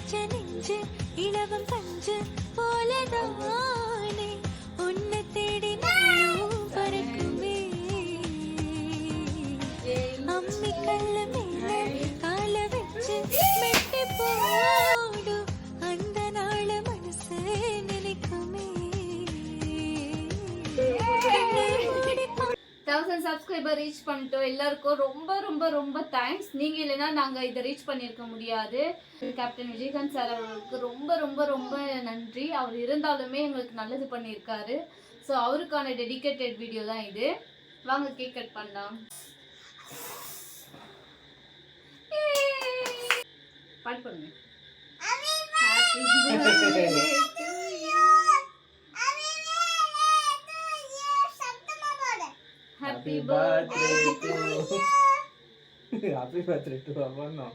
வச்ச நெஞ்சு இளவம் பஞ்சு போலதானே உன்னை தேடி நானும் பறக்குமே அம்மி கல்ல மேல கால வச்சு மெட்டி போடும் அந்த நாள மனசு நினைக்குமே 1000 சப்ஸ்கிரைபர் ரீச் பண்ணிட்டோம். எல்லாருக்கும் ரொம்ப ரொம்ப ரொம்ப தேங்க்ஸ். நீங்க இல்லைன்னா நாங்க இதை ரீச் பண்ணியிருக்க முடியாது. கேப்டன் விஜயகாந்த் சார் அவருக்கு ரொம்ப ரொம்ப ரொம்ப நன்றி. அவர் இருந்தாலுமே எங்களுக்கு நல்லது பண்ணியிருக்காரு. ஸோ அவருக்கான டெடிகேட்டட் வீடியோ தான் இது. வாங்க கேக் கட் பண்ணலாம். பாட்டு பண்ணுங்க. Happy birthday to you. Happy birthday to Avanno.